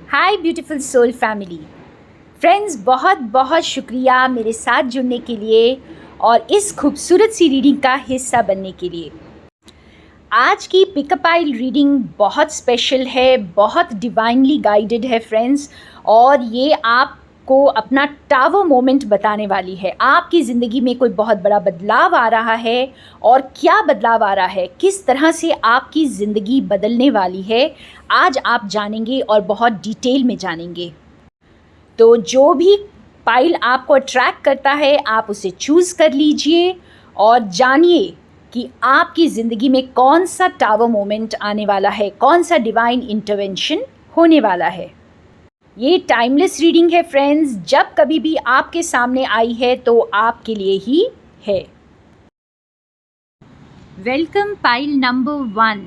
हाय beautiful soul family friends, बहुत बहुत शुक्रिया मेरे साथ जुड़ने के लिए और इस खूबसूरत सी रीडिंग का हिस्सा बनने के लिए। आज की पिकअप आइल रीडिंग बहुत स्पेशल है, बहुत डिवाइनली गाइडेड है फ्रेंड्स, और ये आपको अपना टावर मोमेंट बताने वाली है। आपकी ज़िंदगी में कोई बहुत बड़ा बदलाव आ रहा है और क्या बदलाव आ रहा है, किस तरह से आपकी ज़िंदगी बदलने वाली है, आज आप जानेंगे और बहुत डिटेल में जानेंगे। तो जो भी पाइल आपको अट्रैक्ट करता है आप उसे चूज़ कर लीजिए और जानिए कि आपकी ज़िंदगी में कौन सा टावर मोमेंट आने वाला है, कौन सा डिवाइन इंटरवेंशन होने वाला है। ये टाइमलेस रीडिंग है फ्रेंड्स, जब कभी भी आपके सामने आई है तो आपके लिए ही है। वेलकम पाइल नंबर 1,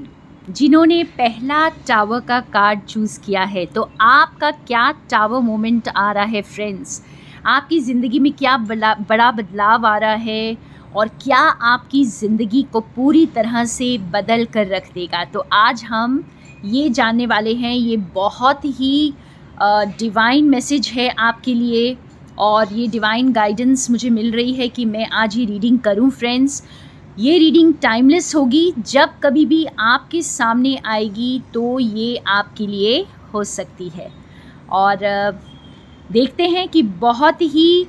जिन्होंने पहला टावर का कार्ड चूज़ किया है। तो आपका क्या टावर मोमेंट आ रहा है फ्रेंड्स, आपकी ज़िंदगी में क्या बड़ा बदलाव आ रहा है और क्या आपकी ज़िंदगी को पूरी तरह से बदल कर रख देगा। तो आज हम ये जानने वाले हैं। ये बहुत ही डिवाइन मैसेज है आपके लिए और ये डिवाइन गाइडेंस मुझे मिल रही है कि मैं आज ही रीडिंग करूं फ्रेंड्स। ये रीडिंग टाइमलेस होगी, जब कभी भी आपके सामने आएगी तो ये आपके लिए हो सकती है। और देखते हैं कि बहुत ही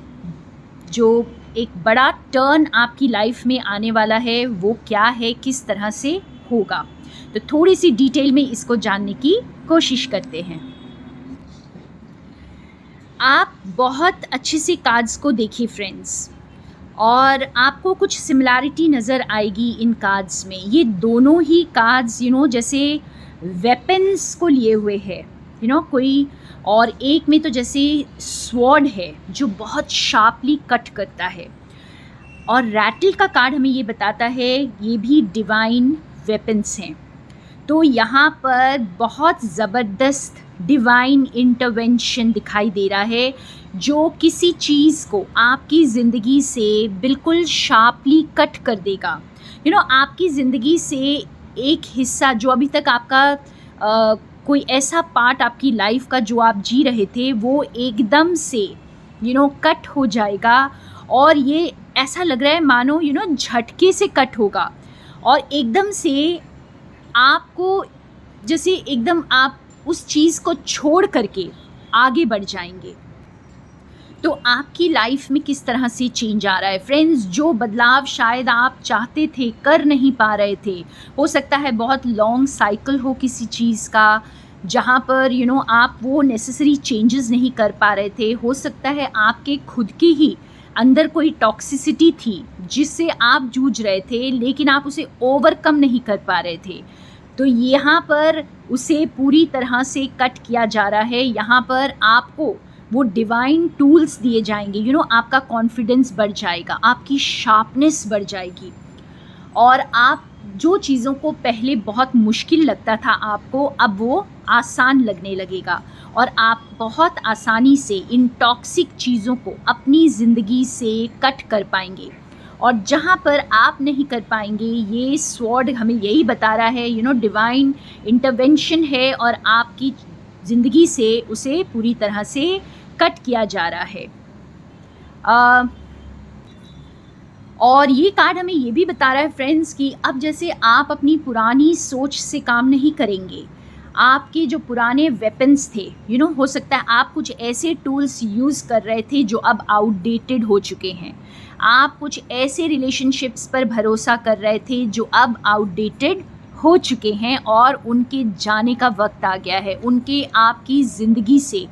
जो एक बड़ा टर्न आपकी लाइफ में आने वाला है वो क्या है, किस तरह से होगा। तो थोड़ी सी डिटेल में इसको जानने की कोशिश करते हैं। आप बहुत अच्छे से कार्ड्स को देखिए फ्रेंड्स, और आपको कुछ सिमिलैरिटी नज़र आएगी इन कार्ड्स में। ये दोनों ही कार्ड्स जैसे वेपन्स को लिए हुए है, कोई, और एक में तो जैसे स्वॉर्ड है जो बहुत शार्पली कट करता है, और रैटल का कार्ड हमें ये बताता है ये भी डिवाइन वेपन्स हैं। तो यहाँ पर बहुत ज़बरदस्त डिवाइन इंटरवेंशन दिखाई दे रहा है जो किसी चीज़ को आपकी ज़िंदगी से बिल्कुल शार्पली कट कर देगा। आपकी ज़िंदगी से एक हिस्सा जो अभी तक आपका कोई ऐसा पार्ट आपकी लाइफ का जो आप जी रहे थे वो एकदम से कट हो जाएगा, और ये ऐसा लग रहा है मानो झटके से कट होगा, और एकदम से आपको जैसे एकदम आप उस चीज़ को छोड़ करके आगे बढ़ जाएंगे। तो आपकी लाइफ में किस तरह से चेंज आ रहा है फ्रेंड्स, जो बदलाव शायद आप चाहते थे कर नहीं पा रहे थे। हो सकता है बहुत लॉन्ग साइकिल हो किसी चीज़ का जहाँ पर आप वो नेसेसरी चेंजेस नहीं कर पा रहे थे। हो सकता है आपके खुद के ही अंदर कोई टॉक्सिसिटी थी जिससे आप जूझ रहे थे लेकिन आप उसे ओवरकम नहीं कर पा रहे थे। तो यहाँ पर उसे पूरी तरह से कट किया जा रहा है। यहाँ पर आपको वो डिवाइन टूल्स दिए जाएंगे, आपका कॉन्फिडेंस बढ़ जाएगा, आपकी शार्पनेस बढ़ जाएगी, और आप जो चीज़ों को पहले बहुत मुश्किल लगता था आपको, अब वो आसान लगने लगेगा, और आप बहुत आसानी से इन टॉक्सिक चीज़ों को अपनी ज़िंदगी से कट कर पाएंगे। और जहाँ पर आप नहीं कर पाएंगे, ये स्वॉर्ड हमें यही बता रहा है डिवाइन इंटरवेंशन है और आपकी ज़िंदगी से उसे पूरी तरह से कट किया जा रहा है। और ये कार्ड हमें ये भी बता रहा है फ्रेंड्स कि अब जैसे आप अपनी पुरानी सोच से काम नहीं करेंगे। आपके जो पुराने वेपन्स थे, हो सकता है आप कुछ ऐसे टूल्स यूज़ कर रहे थे जो अब आउटडेटेड हो चुके हैं। आप कुछ ऐसे रिलेशनशिप्स पर भरोसा कर रहे थे जो अब आउटडेटेड हो चुके हैं और उनके जाने का वक्त आ गया है, उनके आपकी ज़िंदगी से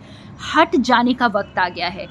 हट जाने का वक्त आ गया है।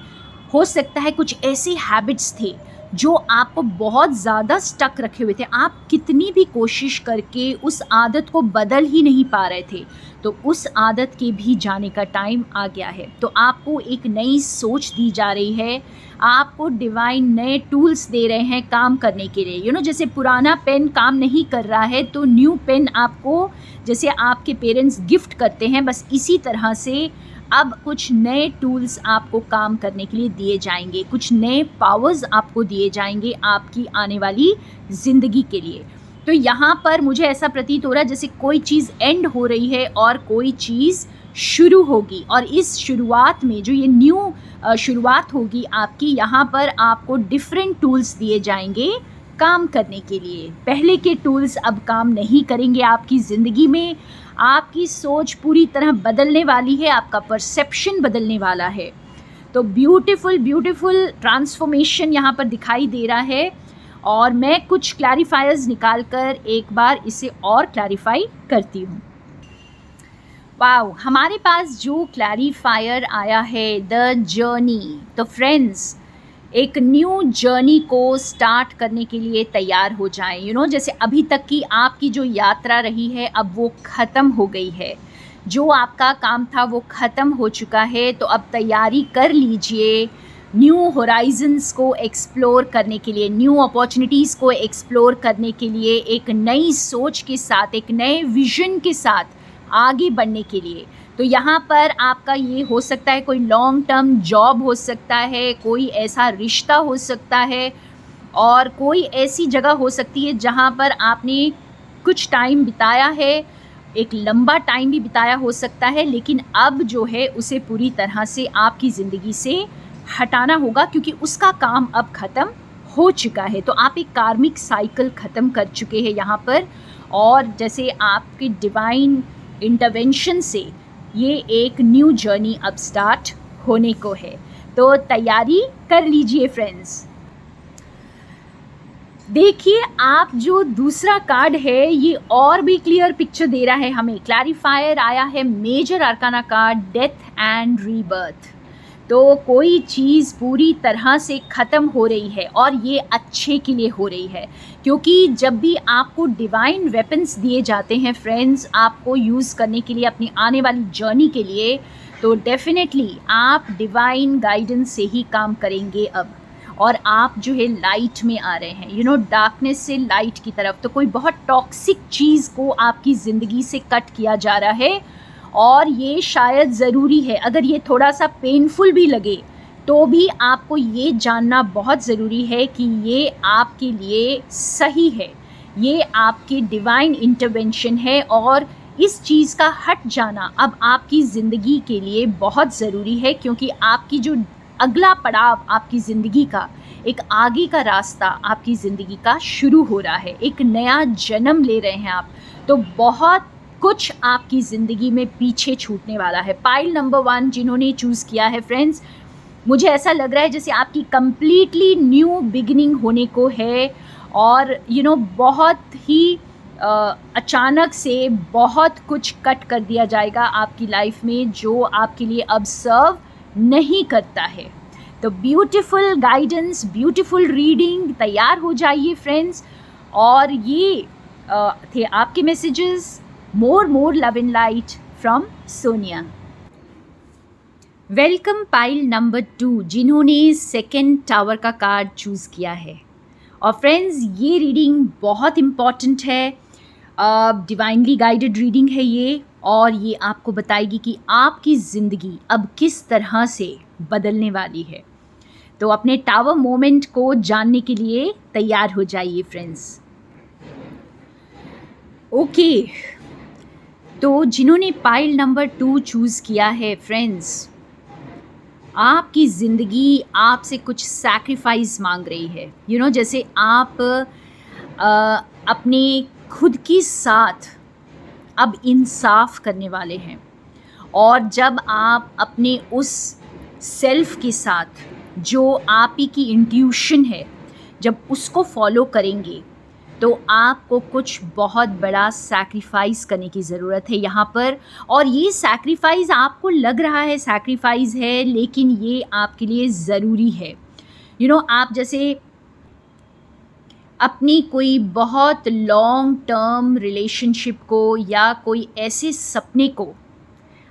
हो सकता है कुछ ऐसे हैबिट्स थे जो आपको बहुत ज़्यादा स्टक रखे हुए थे, आप कितनी भी कोशिश करके उस आदत को बदल ही नहीं पा रहे थे, तो उस आदत के भी जाने का टाइम आ गया है। तो आपको एक नई सोच दी जा रही है, आपको डिवाइन नए टूल्स दे रहे हैं काम करने के लिए। जैसे पुराना पेन काम नहीं कर रहा है तो न्यू पेन आपको जैसे आपके पेरेंट्स गिफ्ट करते हैं, बस इसी तरह से अब कुछ नए टूल्स आपको काम करने के लिए दिए जाएंगे, कुछ नए पावर्स आपको दिए जाएंगे आपकी आने वाली ज़िंदगी के लिए। तो यहाँ पर मुझे ऐसा प्रतीत हो रहा है जैसे कोई चीज़ एंड हो रही है और कोई चीज़ शुरू होगी। और इस शुरुआत में जो ये न्यू शुरुआत होगी आपकी, यहाँ पर आपको डिफरेंट टूल्स दिए जाएंगे काम करने के लिए। पहले के टूल्स अब काम नहीं करेंगे आपकी ज़िंदगी में। आपकी सोच पूरी तरह बदलने वाली है, आपका परसेप्शन बदलने वाला है। तो ब्यूटीफुल ब्यूटीफुल ट्रांसफॉर्मेशन यहाँ पर दिखाई दे रहा है। और मैं कुछ क्लैरिफायर्स निकाल कर एक बार इसे और क्लैरिफाई करती हूँ। वाओ, हमारे पास जो क्लैरिफायर आया है, द जर्नी। तो फ्रेंड्स, एक न्यू जर्नी को स्टार्ट करने के लिए तैयार हो जाएं। जैसे अभी तक की आपकी जो यात्रा रही है अब वो ख़त्म हो गई है। जो आपका काम था वो ख़त्म हो चुका है। तो अब तैयारी कर लीजिए न्यू होराइजन्स को एक्सप्लोर करने के लिए, न्यू अपॉर्चुनिटीज़ को एक्सप्लोर करने के लिए, एक नई सोच के साथ, एक नए विजन के साथ आगे बढ़ने के लिए। तो यहाँ पर आपका ये हो सकता है, कोई लॉन्ग टर्म जॉब हो सकता है, कोई ऐसा रिश्ता हो सकता है, और कोई ऐसी जगह हो सकती है जहाँ पर आपने कुछ टाइम बिताया है, एक लंबा टाइम भी बिताया हो सकता है, लेकिन अब जो है उसे पूरी तरह से आपकी ज़िंदगी से हटाना होगा क्योंकि उसका काम अब ख़त्म हो चुका है। तो आप एक कार्मिक साइकिल ख़त्म कर चुके हैं यहाँ पर। और जैसे आपके डिवाइन इंटरवेंशन से ये एक न्यू जर्नी अब स्टार्ट होने को है। तो तैयारी कर लीजिए फ्रेंड्स। देखिए, आप जो दूसरा कार्ड है ये और भी क्लियर पिक्चर दे रहा है हमें। क्लैरिफायर आया है major arcana card, death and rebirth. तो कोई चीज़ पूरी तरह से ख़त्म हो रही है और ये अच्छे के लिए हो रही है, क्योंकि जब भी आपको डिवाइन वेपन्स दिए जाते हैं फ्रेंड्स, आपको यूज़ करने के लिए अपनी आने वाली जर्नी के लिए, तो डेफिनेटली आप डिवाइन गाइडेंस से ही काम करेंगे अब। और आप जो है लाइट में आ रहे हैं, डार्कनेस से लाइट की तरफ। तो कोई बहुत टॉक्सिक चीज़ को आपकी ज़िंदगी से कट किया जा रहा है, और ये शायद ज़रूरी है। अगर ये थोड़ा सा पेनफुल भी लगे तो भी आपको ये जानना बहुत ज़रूरी है कि ये आपके लिए सही है, ये आपकी डिवाइन इंटरवेंशन है, और इस चीज़ का हट जाना अब आपकी ज़िंदगी के लिए बहुत ज़रूरी है, क्योंकि आपकी जो अगला पड़ाव आपकी ज़िंदगी का, एक आगे का रास्ता आपकी ज़िंदगी का शुरू हो रहा है, एक नया जन्म ले रहे हैं आप। तो बहुत कुछ आपकी ज़िंदगी में पीछे छूटने वाला है। पाइल नंबर 1 जिन्होंने चूज़ किया है फ्रेंड्स, मुझे ऐसा लग रहा है जैसे आपकी कंप्लीटली न्यू बिगिनिंग होने को है, और बहुत ही अचानक से बहुत कुछ कट कर दिया जाएगा आपकी लाइफ में जो आपके लिए अब सर्व नहीं करता है। तो ब्यूटीफुल गाइडेंस, ब्यूटीफुल रीडिंग, तैयार हो जाइए फ्रेंड्स। और ये थे आपके messages. more love and light from Sonia. Welcome pile number 2 जिन्होंने सेकेंड टावर का कार्ड चूज़ किया है। और फ्रेंड्स, ये रीडिंग बहुत इम्पॉर्टेंट है, डिवाइनली गाइडेड रीडिंग है ये, और ये आपको बताएगी कि आपकी ज़िंदगी अब किस तरह से बदलने वाली है। तो अपने टावर मोमेंट को जानने के लिए तैयार हो जाइए फ्रेंड्स। ओके, तो जिन्होंने पाइल नंबर 2 चूज़ किया है फ्रेंड्स, आपकी ज़िंदगी आपसे कुछ सैक्रिफाइस मांग रही है। जैसे आप अपने खुद के साथ अब इंसाफ करने वाले हैं, और जब आप अपने उस सेल्फ के साथ जो आप ही की इंट्यूशन है, जब उसको फॉलो करेंगे, तो आपको कुछ बहुत बड़ा सैक्रिफाइस करने की ज़रूरत है यहाँ पर। और ये सैक्रिफाइस आपको लग रहा है सैक्रिफाइस है, लेकिन ये आपके लिए ज़रूरी है। आप जैसे अपनी कोई बहुत लॉन्ग टर्म रिलेशनशिप को या कोई ऐसे सपने को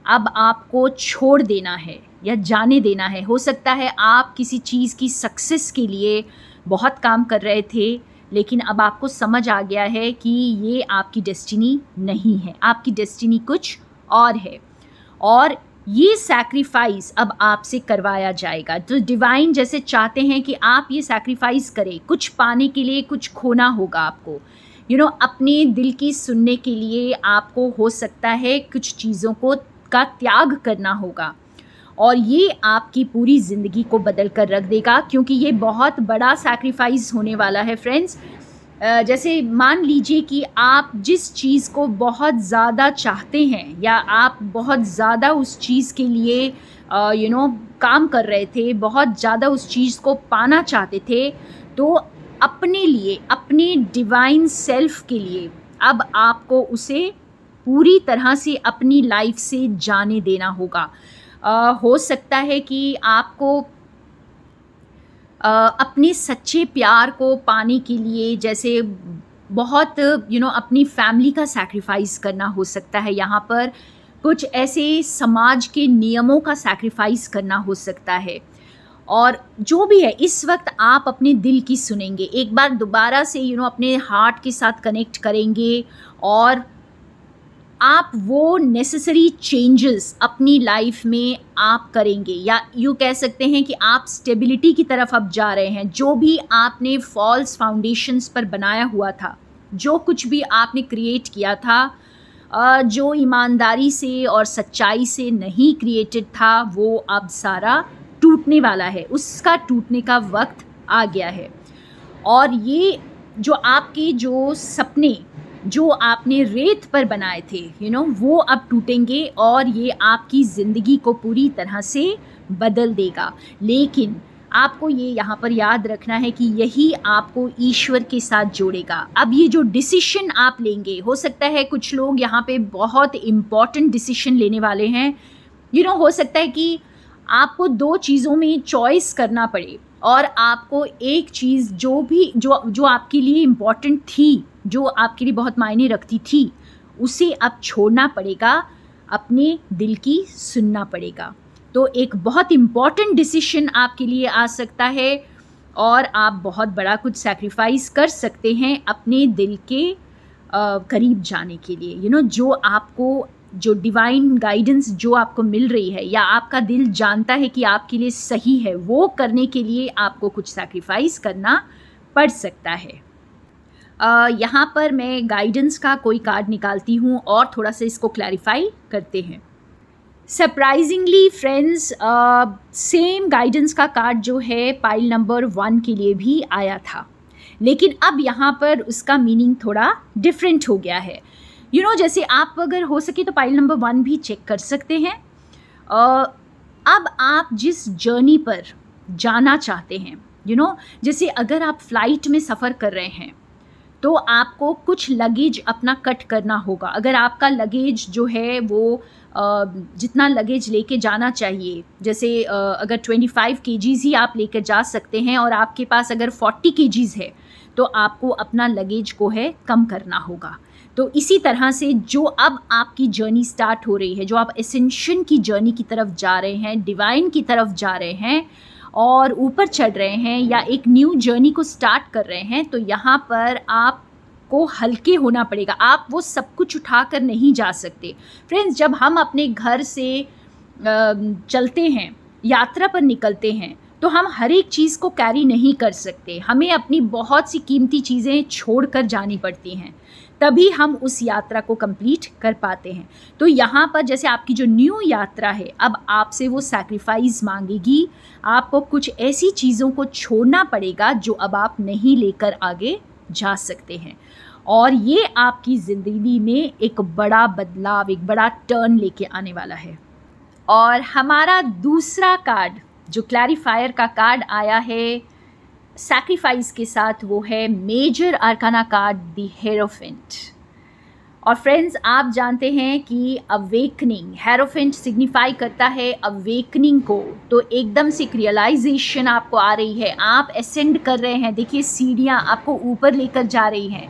अब आपको छोड़ देना है या जाने देना है। हो सकता है आप किसी चीज़ की सक्सेस के लिए बहुत काम कर रहे थे, लेकिन अब आपको समझ आ गया है कि ये आपकी डेस्टिनी नहीं है, आपकी डेस्टिनी कुछ और है, और ये सैक्रिफाइस अब आपसे करवाया जाएगा। तो डिवाइन जैसे चाहते हैं कि आप ये सैक्रिफाइस करें, कुछ पाने के लिए कुछ खोना होगा आपको। अपने दिल की सुनने के लिए आपको हो सकता है कुछ चीज़ों को का त्याग करना होगा और ये आपकी पूरी ज़िंदगी को बदल कर रख देगा, क्योंकि ये बहुत बड़ा सैक्रिफाइस होने वाला है फ्रेंड्स। जैसे मान लीजिए कि आप जिस चीज़ को बहुत ज़्यादा चाहते हैं या आप बहुत ज़्यादा उस चीज़ के लिए काम कर रहे थे, बहुत ज़्यादा उस चीज़ को पाना चाहते थे, तो अपने लिए, अपने डिवाइन सेल्फ के लिए अब आपको उसे पूरी तरह से अपनी लाइफ से जाने देना होगा। हो सकता है कि आपको अपने सच्चे प्यार को पाने के लिए जैसे बहुत अपनी फैमिली का सैक्रिफाइस करना हो सकता है, यहाँ पर कुछ ऐसे समाज के नियमों का सैक्रिफाइस करना हो सकता है। और जो भी है, इस वक्त आप अपने दिल की सुनेंगे, एक बार दोबारा से अपने हार्ट के साथ कनेक्ट करेंगे और आप वो नेसेसरी चेंजेस अपनी लाइफ में आप करेंगे, या यूँ कह सकते हैं कि आप स्टेबिलिटी की तरफ अब जा रहे हैं। जो भी आपने फॉल्स फाउंडेशंस पर बनाया हुआ था, जो कुछ भी आपने क्रिएट किया था, जो ईमानदारी से और सच्चाई से नहीं क्रिएटेड था, वो अब सारा टूटने वाला है, उसका टूटने का वक्त आ गया है। और ये जो आपके जो सपने जो आपने रेत पर बनाए थे वो अब टूटेंगे और ये आपकी ज़िंदगी को पूरी तरह से बदल देगा। लेकिन आपको ये यहाँ पर याद रखना है कि यही आपको ईश्वर के साथ जोड़ेगा। अब ये जो डिसीशन आप लेंगे, हो सकता है कुछ लोग यहाँ पे बहुत इम्पॉर्टेंट डिसीशन लेने वाले हैं। हो सकता है कि आपको दो चीज़ों में चॉइस करना पड़े और आपको एक चीज़ जो आपके लिए इम्पॉर्टेंट थी, जो आपके लिए बहुत मायने रखती थी, उसे अब छोड़ना पड़ेगा, अपने दिल की सुनना पड़ेगा। तो एक बहुत इम्पॉर्टेंट डिसीशन आपके लिए आ सकता है और आप बहुत बड़ा कुछ सैक्रिफाइस कर सकते हैं अपने दिल के करीब जाने के लिए। जो डिवाइन गाइडेंस जो आपको मिल रही है या आपका दिल जानता है कि आपके लिए सही है, वो करने के लिए आपको कुछ सैक्रिफाइस करना पड़ सकता है। यहाँ पर मैं गाइडेंस का कोई कार्ड निकालती हूँ और थोड़ा सा इसको क्लैरिफाई करते हैं। सरप्राइजिंगली फ्रेंड्स, सेम गाइडेंस का कार्ड जो है पाइल नंबर 1 के लिए भी आया था, लेकिन अब यहाँ पर उसका मीनिंग थोड़ा डिफरेंट हो गया है। जैसे आप अगर हो सके तो पाइल नंबर 1 भी चेक कर सकते हैं। अब आप जिस जर्नी पर जाना चाहते हैं, जैसे अगर आप फ्लाइट में सफ़र कर रहे हैं तो आपको कुछ लगेज अपना कट करना होगा। अगर आपका लगेज जो है वो जितना लगेज लेके जाना चाहिए, जैसे अगर 25 केजीज़ ही आप लेकर जा सकते हैं और आपके पास अगर 40 केजीज़ है, तो आपको अपना लगेज को है कम करना होगा। तो इसी तरह से जो अब आपकी जर्नी स्टार्ट हो रही है, जो आप एसेंशन की जर्नी की तरफ जा रहे हैं, डिवाइन की तरफ जा रहे हैं और ऊपर चढ़ रहे हैं या एक न्यू जर्नी को स्टार्ट कर रहे हैं, तो यहाँ पर आपको हल्के होना पड़ेगा। आप वो सब कुछ उठा कर नहीं जा सकते। फ्रेंड्स, जब हम अपने घर से चलते हैं, यात्रा पर निकलते हैं, तो हम हर एक चीज़ को कैरी नहीं कर सकते। हमें अपनी बहुत सी कीमती चीज़ें छोड़ कर जानी पड़ती हैं, तभी हम उस यात्रा को कंप्लीट कर पाते हैं। तो यहाँ पर जैसे आपकी जो न्यू यात्रा है, अब आपसे वो सैक्रिफाइस मांगेगी। आपको कुछ ऐसी चीज़ों को छोड़ना पड़ेगा जो अब आप नहीं लेकर आगे जा सकते हैं, और ये आपकी ज़िंदगी में एक बड़ा बदलाव, एक बड़ा टर्न लेके आने वाला है। और हमारा दूसरा कार्ड जो क्लैरिफायर का कार्ड आया है सैक्रिफाइस के साथ, वो है major arcana card the hierophant. और फ्रेंड्स, आप जानते हैं कि अवेकनिंग, हेरोफेंट सिग्निफाई करता है अवेकनिंग को। तो एकदम से एक रियलाइजेशन आपको आ रही है, आप असेंड कर रहे हैं। देखिए, सीढ़ियाँ आपको ऊपर लेकर जा रही हैं,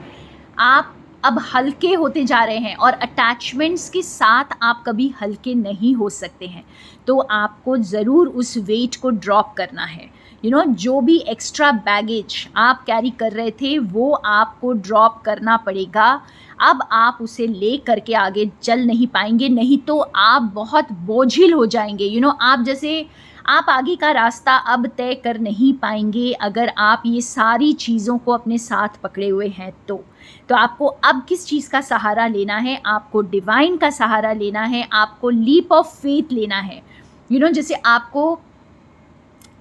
आप अब हल्के होते जा रहे हैं, और अटैचमेंट्स के साथ आप कभी हल्के नहीं हो सकते हैं। तो आपको ज़रूर उस वेट को ड्रॉप करना है। जो भी एक्स्ट्रा बैगेज आप कैरी कर रहे थे, वो आपको ड्रॉप करना पड़ेगा। अब आप उसे ले करके आगे चल नहीं पाएंगे, नहीं तो आप बहुत बोझिल हो जाएंगे। आप जैसे आप आगे का रास्ता अब तय कर नहीं पाएंगे अगर आप ये सारी चीज़ों को अपने साथ पकड़े हुए हैं तो आपको अब किस चीज़ का सहारा लेना है? आपको डिवाइन का सहारा लेना है, आपको लीप ऑफ फेथ लेना है। जैसे आपको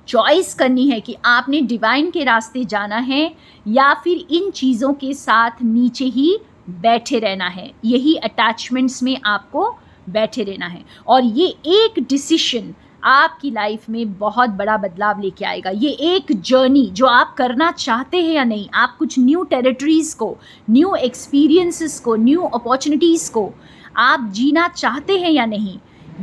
चॉइस करनी है कि आपने डिवाइन के रास्ते जाना है या फिर इन चीज़ों के साथ नीचे ही बैठे रहना है, यही अटैचमेंट्स में आपको बैठे रहना है। और ये एक डिसीशन आपकी लाइफ में बहुत बड़ा बदलाव लेके आएगा। ये एक जर्नी जो आप करना चाहते हैं या नहीं, आप कुछ न्यू टेरिटरीज़ को, न्यू एक्सपीरियंसेस को, न्यू अपॉर्चुनिटीज़ को आप जीना चाहते हैं या नहीं,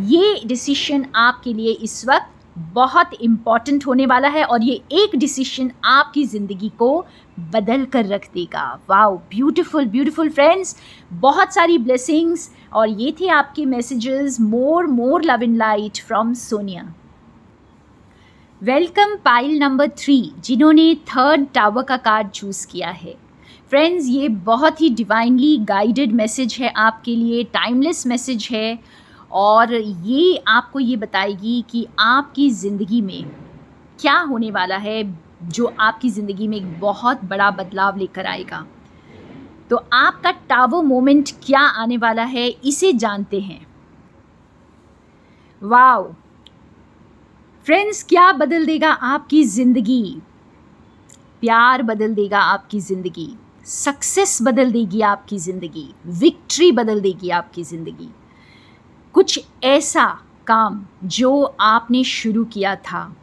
ये डिसीशन आपके लिए इस वक्त बहुत इम्पॉर्टेंट होने वाला है और ये एक डिसीशन आपकी ज़िंदगी को बदल कर रख देगा। वाओ, ब्यूटीफुल ब्यूटीफुल फ्रेंड्स, बहुत सारी ब्लेसिंग्स। और ये थे आपके messages. More love in light from Sonia. Welcome pile number 3, जिन्होंने 3rd टावर का कार्ड चूज़ किया है। फ्रेंड्स, ये बहुत ही डिवाइनली गाइडेड मैसेज है आपके लिए, टाइमलेस मैसेज है और ये आपको ये बताएगी कि आपकी ज़िंदगी में क्या होने वाला है, जो आपकी ज़िंदगी में एक बहुत बड़ा बदलाव लेकर आएगा। तो आपका टावर मोमेंट क्या आने वाला है, इसे जानते हैं। वाओ फ्रेंड्स, क्या बदल देगा आपकी ज़िंदगी? प्यार बदल देगा आपकी ज़िंदगी, सक्सेस बदल देगी आपकी ज़िंदगी, विक्ट्री बदल देगी आपकी ज़िंदगी। कुछ ऐसा काम जो आपने शुरू किया था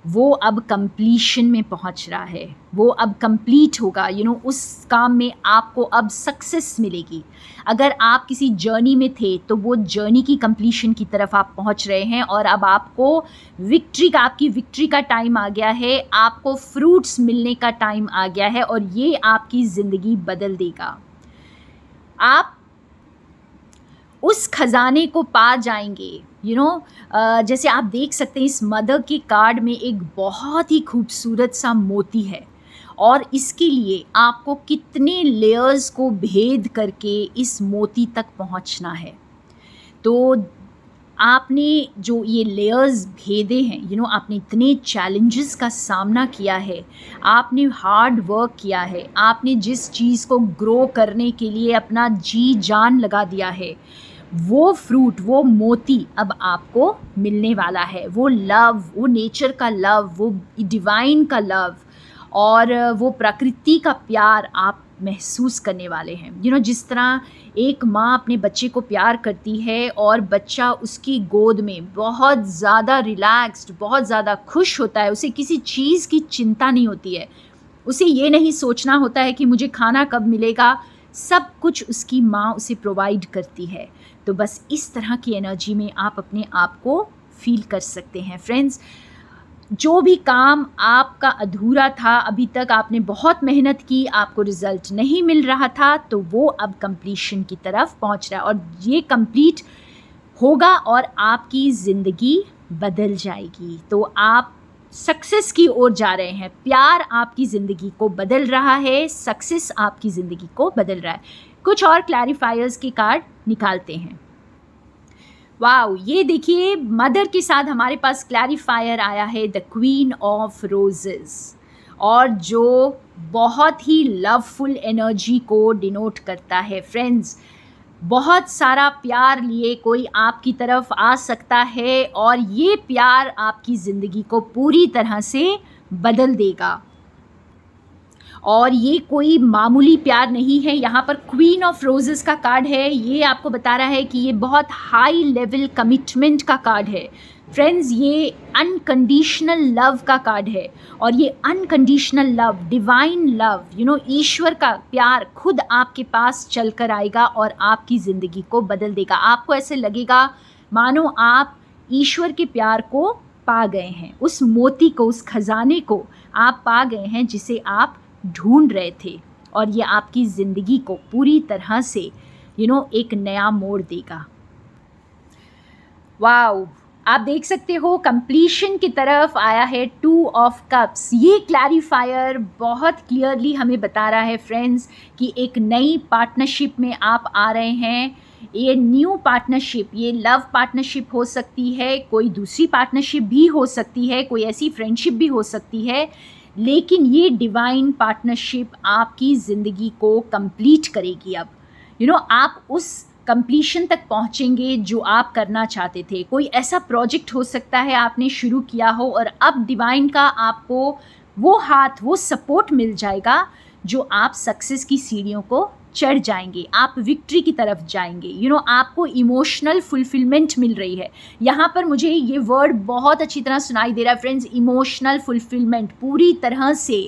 वो अब कंप्लीशन में पहुंच रहा है, वो अब कंप्लीट होगा। उस काम में आपको अब सक्सेस मिलेगी। अगर आप किसी जर्नी में थे तो वो जर्नी की कंप्लीशन की तरफ आप पहुंच रहे हैं और अब आपको आपकी विक्ट्री का टाइम आ गया है, आपको फ्रूट्स मिलने का टाइम आ गया है और ये आपकी ज़िंदगी बदल देगा। आप उस खजाने को पा जाएंगे। जैसे आप देख सकते हैं, इस मदर के कार्ड में एक बहुत ही खूबसूरत सा मोती है और इसके लिए आपको कितने लेयर्स को भेद करके इस मोती तक पहुंचना है। तो आपने जो ये लेयर्स भेदे हैं, आपने इतने चैलेंजेस का सामना किया है, आपने हार्ड वर्क किया है, आपने जिस चीज़ को ग्रो करने के लिए अपना जी जान लगा दिया है, वो फ्रूट, वो मोती अब आपको मिलने वाला है। वो लव, वो नेचर का लव, वो डिवाइन का लव और वो प्रकृति का प्यार आप महसूस करने वाले हैं। जिस तरह एक माँ अपने बच्चे को प्यार करती है और बच्चा उसकी गोद में बहुत ज़्यादा रिलैक्स्ड, बहुत ज़्यादा खुश होता है, उसे किसी चीज़ की चिंता नहीं होती है, उसे ये नहीं सोचना होता है कि मुझे खाना कब मिलेगा, सब कुछ उसकी माँ उसे प्रोवाइड करती है। तो बस इस तरह की एनर्जी में आप अपने आप को फील कर सकते हैं। फ्रेंड्स, जो भी काम आपका अधूरा था, अभी तक आपने बहुत मेहनत की, आपको रिज़ल्ट नहीं मिल रहा था, तो वो अब कंप्लीशन की तरफ पहुंच रहा है और ये कंप्लीट होगा और आपकी ज़िंदगी बदल जाएगी। तो आप सक्सेस की ओर जा रहे हैं। प्यार आपकी ज़िंदगी को बदल रहा है, सक्सेस आपकी ज़िंदगी को बदल रहा है। कुछ और क्लैरिफायर्स के कार्ड निकालते हैं। वाओ, ये देखिए, मदर के साथ हमारे पास क्लैरिफायर आया है द क्वीन ऑफ रोजेस, और जो बहुत ही लवफुल एनर्जी को डिनोट करता है। फ्रेंड्स, बहुत सारा प्यार लिए कोई आपकी तरफ आ सकता है और ये प्यार आपकी ज़िंदगी को पूरी तरह से बदल देगा। और ये कोई मामूली प्यार नहीं है। यहाँ पर क्वीन ऑफ रोजेस का कार्ड है, ये आपको बता रहा है कि ये बहुत हाई लेवल कमिटमेंट का कार्ड है। फ्रेंड्स, ये अनकंडीशनल लव का कार्ड है और ये अनकंडीशनल लव, डिवाइन लव, ईश्वर का प्यार खुद आपके पास चल कर आएगा और आपकी ज़िंदगी को बदल देगा। आपको ऐसे लगेगा मानो आप ईश्वर के प्यार को पा गए हैं, उस मोती को, उस खजाने को आप पा गए हैं जिसे आप ढूंढ रहे थे, और ये आपकी ज़िंदगी को पूरी तरह से एक नया मोड़ देगा। वाओ, आप देख सकते हो कंप्लीशन की तरफ आया है 2 ऑफ कप्स। ये क्लैरिफायर बहुत क्लियरली हमें बता रहा है फ्रेंड्स कि एक नई पार्टनरशिप में आप आ रहे हैं। ये न्यू पार्टनरशिप, ये लव पार्टनरशिप हो सकती है, कोई दूसरी पार्टनरशिप भी हो सकती है, कोई ऐसी फ्रेंडशिप भी हो सकती है, लेकिन ये डिवाइन पार्टनरशिप आपकी ज़िंदगी को कंप्लीट करेगी। अब आप उस कंप्लीशन तक पहुंचेंगे जो आप करना चाहते थे। कोई ऐसा प्रोजेक्ट हो सकता है आपने शुरू किया हो और अब डिवाइन का आपको वो हाथ, वो सपोर्ट मिल जाएगा जो आप सक्सेस की सीढ़ियों को चढ़ जाएंगे, आप विक्ट्री की तरफ जाएंगे। आपको इमोशनल फुलफिलमेंट मिल रही है। यहाँ पर मुझे ये वर्ड बहुत अच्छी तरह सुनाई दे रहा है फ्रेंड्स, इमोशनल फुलफिलमेंट। पूरी तरह से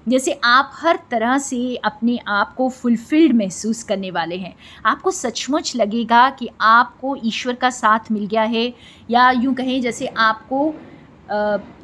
जैसे आप हर तरह से अपने आप को फुलफिल्ड महसूस करने वाले हैं। आपको सचमुच लगेगा कि आपको ईश्वर का साथ मिल गया है, या यूँ कहें जैसे आपको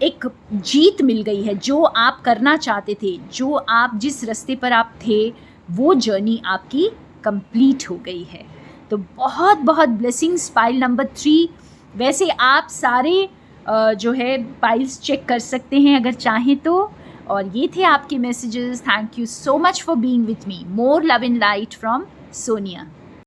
एक जीत मिल गई है। जो आप करना चाहते थे, जो आप जिस रास्ते पर आप थे, वो जर्नी आपकी कंप्लीट हो गई है। तो बहुत बहुत ब्लेसिंग्स पाइल नंबर 3। वैसे आप सारे जो है पाइल्स चेक कर सकते हैं अगर चाहें तो। और ये थे आपके messages. Thank you so much for being with me. More love and light from Sonia.